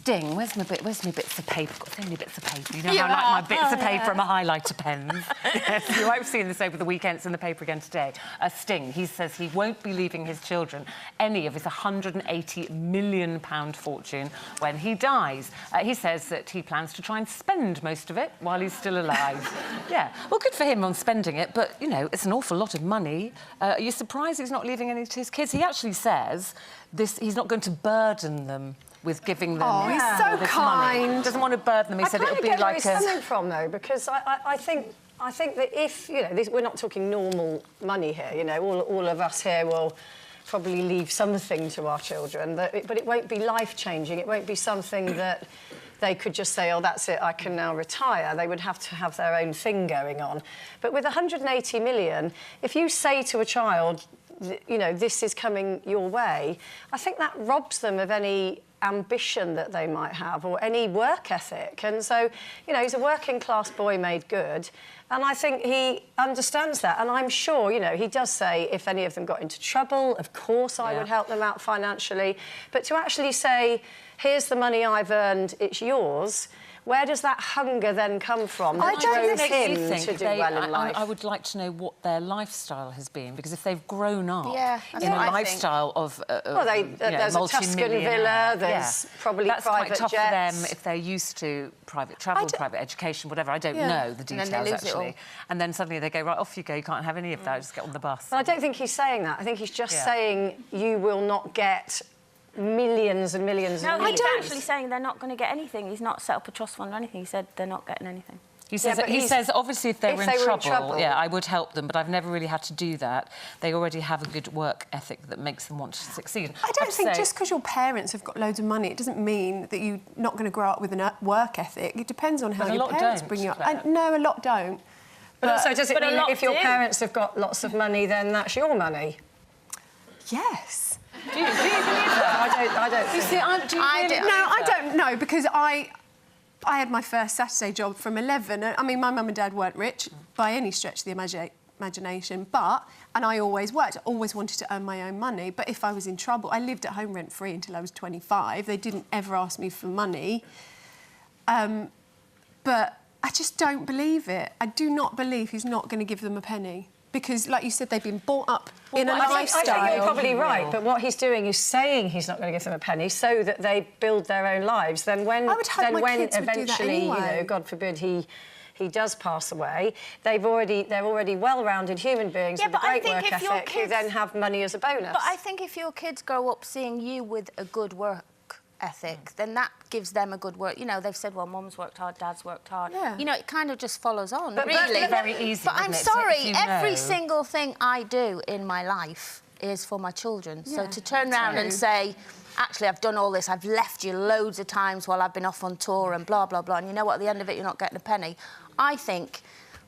Sting. Where's my bits of paper? I've got so many bits of paper. You know how I like my bits of paper and my highlighter pens. Yes, you might have seen this over the weekend. It's in the paper again today. Sting, he says he won't be leaving his children any of his £180 million fortune when he dies. He says that he plans to try and spend most of it while he's still alive. Yeah, well, good for him on spending it, but, you know, it's an awful lot of money. Are you surprised he's not leaving any to his kids? He actually says he's not going to burden them with giving them he's so kind. Money. Doesn't want to burden them. He said it'll be like where he's coming from, though, because I think that if, you know, we're not talking normal money here, you know, all of us here will probably leave something to our children, but it won't be life-changing. It won't be something that they could just say, oh, that's it, I can now retire. They would have to have their own thing going on. But with 180 million, if you say to a child, you know, this is coming your way, I think that robs them of any ambition that they might have or any work ethic. And so, you know, he's a working-class boy made good, and I think he understands that. And I'm sure, you know, he does say if any of them got into trouble, of course I would help them out financially. But to actually say, here's the money I've earned, it's yours, where does that hunger then come from? I don't think him to do well in life. I would like to know what their lifestyle has been, because if they've grown up in a I lifestyle of there's a Tuscan villa, there's probably that's private quite tough jets. for them if they're used to private travel, private education, whatever. I don't know the details, actually. And then suddenly they go, right, off you go, you can't have any of that, just get on the bus. But I don't think he's saying that. I think he's just saying you will not get millions and millions No, of millions. he's actually saying they're not going to get anything. He's not set up a trust fund or anything. He said they're not getting anything. He says, he says obviously, if they were in trouble, yeah, I would help them, but I've never really had to do that. They already have a good work ethic that makes them want to succeed. I don't think just because your parents have got loads of money, it doesn't mean that you're not going to grow up with a work ethic. It depends on how your parents bring you up. No, a lot don't. But also, does it mean that if your parents have got lots of money, then that's your money? Yes. Do you believe that? I don't think I don't know, because I had my first Saturday job from 11. I mean, my mum and dad weren't rich by any stretch of the imagination, and I always worked. I always wanted to earn my own money, but if I was in trouble, I lived at home rent-free until I was 25. They didn't ever ask me for money. But I just don't believe it. I do not believe he's not going to give them a penny. Because, like you said, they've been brought up in a lifestyle. I think you're probably right, but what he's doing is saying he's not going to give them a penny so that they build their own lives. Then when eventually, you know, God forbid, he does pass away, they're already well-rounded human beings with a great work ethic who then have money as a bonus. But I think if your kids grow up seeing you with a good work ethic, then that gives them a good work. You know, they've said, well, mum's worked hard, dad's worked hard. Yeah. You know, it kind of just follows on, but really. Very easy, but I'm sorry, every single thing I do in my life is for my children. Yeah, so to turn around and say, actually, I've done all this, I've left you loads of times while I've been off on tour and blah, blah, blah, and you know what, at the end of it, you're not getting a penny. I think,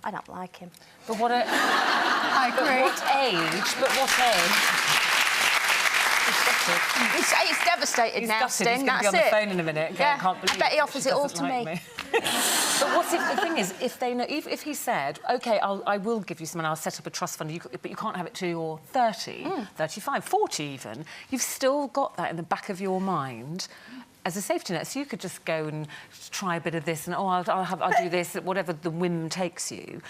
I don't like him. But what I agree. But what age? He's devastated now, Sting. He's going to be on the phone in a minute. Yeah, can't believe I bet he offers it all to me. But what's the thing is, if they know, if he said, OK, I will give you some and I'll set up a trust fund, but you can't have it till you're 30, 35, 40 even, you've still got that in the back of your mind as a safety net. So you could just go and try a bit of this and, oh, I'll do this, whatever the whim takes you,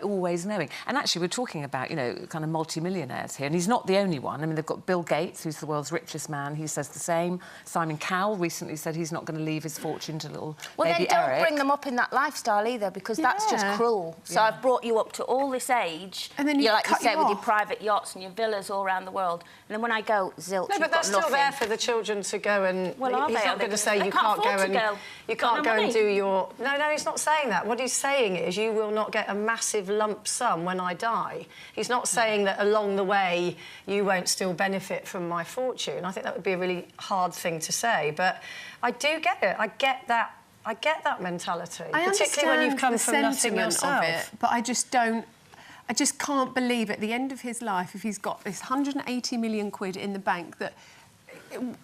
always knowing. And actually, we're talking about, you know, kind of multi-millionaires here, and he's not the only one. I mean, they've got Bill Gates, who's the world's richest man. He says the same. Simon Cowell recently said he's not going to leave his fortune to little baby Eric. Well, then don't bring them up in that lifestyle either, because that's just cruel. So I've brought you up to all this age, and then like you say, with your private yachts and your villas all around the world, and then when I go, zilch, no, but that's still there for the children to go and... Well, he's not going to say you can't go and do your... No, he's not saying that. What he's saying is you will not get a massive lump sum when I die. He's not saying that along the way you won't still benefit from my fortune. I think that would be a really hard thing to say, but I do get it. I get that mentality, particularly when you've come from nothing yourself. Of it, but I just can't believe at the end of his life, if he's got this 180 million quid in the bank, that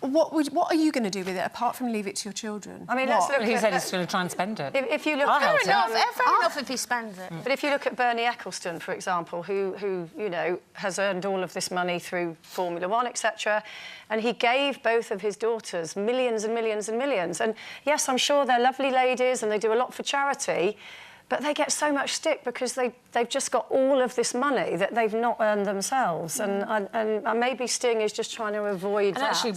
what are you going to do with it apart from leave it to your children? I mean, let's What? look He at... said he's going to try and spend it. If you look I'll at... help Fair enough if he spends it. But if you look at Bernie Ecclestone, for example, who you know, has earned all of this money through Formula One, etc., and he gave both of his daughters millions and millions and millions. And yes, I'm sure they're lovely ladies and they do a lot for charity, but they get so much stick because they've just got all of this money that they've not earned themselves. And maybe Sting is just trying to avoid that. And actually,